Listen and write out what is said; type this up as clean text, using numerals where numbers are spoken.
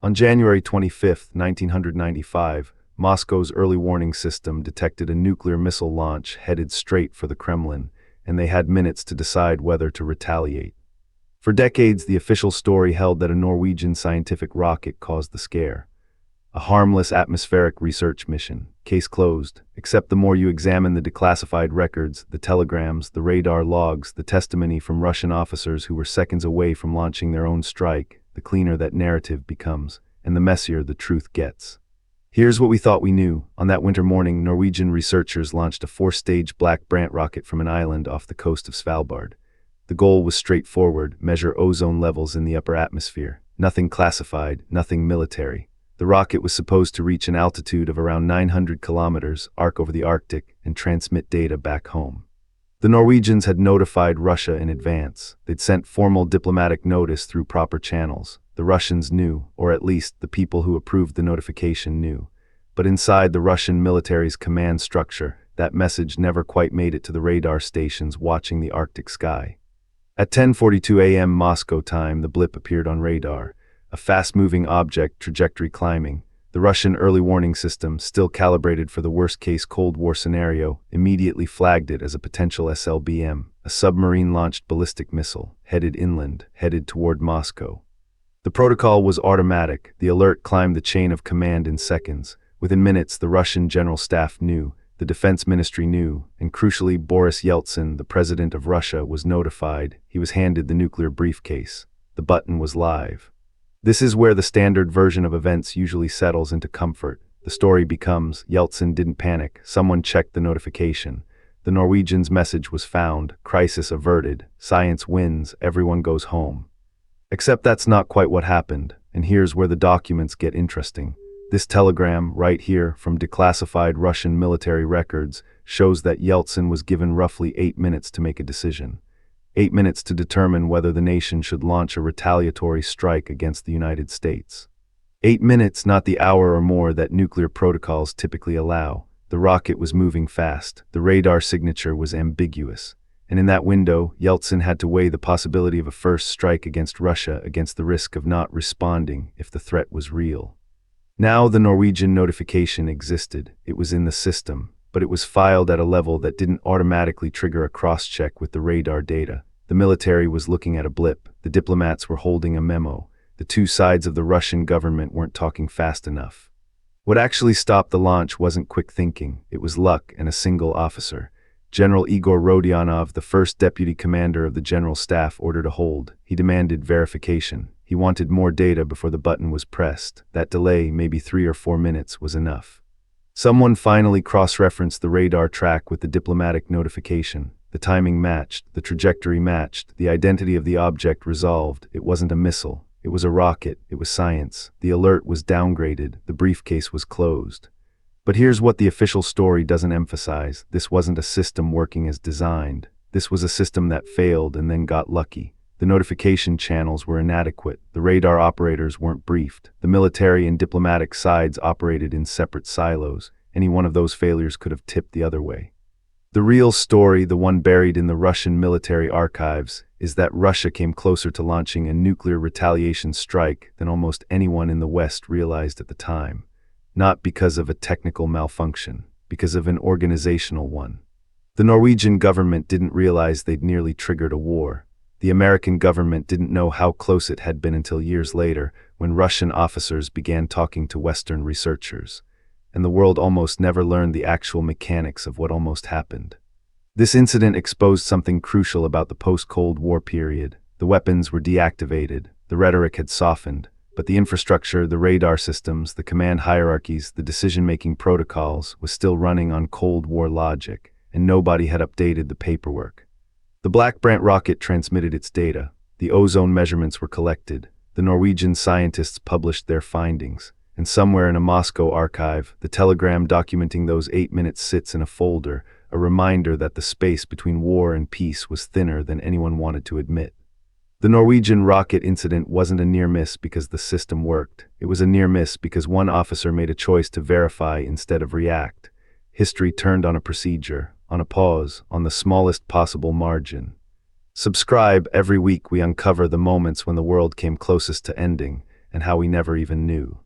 On January 25, 1995, Moscow's early warning system detected a nuclear missile launch headed straight for the Kremlin, and they had minutes to decide whether to retaliate. For decades, the official story held that a Norwegian scientific rocket caused the scare. A harmless atmospheric research mission. Case closed. Except the more you examine the declassified records, the telegrams, the radar logs, the testimony from Russian officers who were seconds away from launching their own strike, the cleaner that narrative becomes, and the messier the truth gets. Here's what we thought we knew. On that winter morning, Norwegian researchers launched a 4-stage Black Brant rocket from an island off the coast of Svalbard. The goal was straightforward: measure ozone levels in the upper atmosphere. Nothing classified, nothing military. The rocket was supposed to reach an altitude of around 900 kilometers, arc over the Arctic, and transmit data back home. The Norwegians had notified Russia in advance. They'd sent formal diplomatic notice through proper channels. The Russians knew, or at least the people who approved the notification knew. But inside the Russian military's command structure, that message never quite made it to the radar stations watching the Arctic sky. At 10:42 a.m. Moscow time, the blip appeared on radar. A fast-moving object, trajectory climbing. The Russian early warning system, still calibrated for the worst-case Cold War scenario, immediately flagged it as a potential SLBM, a submarine-launched ballistic missile, headed inland, headed toward Moscow. The protocol was automatic. The alert climbed the chain of command in seconds. Within minutes, the Russian General Staff knew, the Defense Ministry knew, and crucially, Boris Yeltsin, the President of Russia, was notified. He was handed the nuclear briefcase. The button was live. This is where the standard version of events usually settles into comfort. The story becomes, Yeltsin didn't panic, someone checked the notification. The Norwegians' message was found, crisis averted, science wins, everyone goes home. Except that's not quite what happened, and here's where the documents get interesting. This telegram, right here, from declassified Russian military records, shows that Yeltsin was given roughly 8 minutes to make a decision. 8 minutes to determine whether the nation should launch a retaliatory strike against the United States. 8 minutes, not the hour or more that nuclear protocols typically allow. The rocket was moving fast. The radar signature was ambiguous. And in that window, Yeltsin had to weigh the possibility of a first strike against Russia against the risk of not responding if the threat was real. Now the Norwegian notification existed. It was in the system, but it was filed at a level that didn't automatically trigger a cross-check with the radar data. The military was looking at a blip. The diplomats were holding a memo. The two sides of the Russian government weren't talking fast enough. What actually stopped the launch wasn't quick thinking. It was luck and a single officer. General Igor Rodionov, the first deputy commander of the General Staff, ordered a hold. He demanded verification. He wanted more data before the button was pressed. That delay, maybe 3 or 4 minutes, was enough. Someone finally cross-referenced the radar track with the diplomatic notification. The timing matched, the trajectory matched, the identity of the object resolved. It wasn't a missile. It was a rocket. It was science. The alert was downgraded. The briefcase was closed. But here's what the official story doesn't emphasize. This wasn't a system working as designed. This was a system that failed and then got lucky. The notification channels were inadequate. The radar operators weren't briefed. The military and diplomatic sides operated in separate silos. Any one of those failures could have tipped the other way. The real story, the one buried in the Russian military archives, is that Russia came closer to launching a nuclear retaliation strike than almost anyone in the West realized at the time. Not because of a technical malfunction, because of an organizational one. The Norwegian government didn't realize they'd nearly triggered a war. The American government didn't know how close it had been until years later, when Russian officers began talking to Western researchers. And the world almost never learned the actual mechanics of what almost happened. This incident exposed something crucial about the post-Cold War period. The weapons were deactivated, the rhetoric had softened, but the infrastructure, the radar systems, the command hierarchies, the decision-making protocols was still running on Cold War logic, and nobody had updated the paperwork. The Black Brant rocket transmitted its data. The ozone measurements were collected. The Norwegian scientists published their findings. And somewhere in a Moscow archive, the telegram documenting those 8 minutes sits in a folder, a reminder that the space between war and peace was thinner than anyone wanted to admit. The Norwegian Rocket Incident wasn't a near miss because the system worked. It was a near miss because one officer made a choice to verify instead of react. History turned on a procedure, on a pause, on the smallest possible margin. Subscribe. Every week we uncover the moments when the world came closest to ending, and how we never even knew.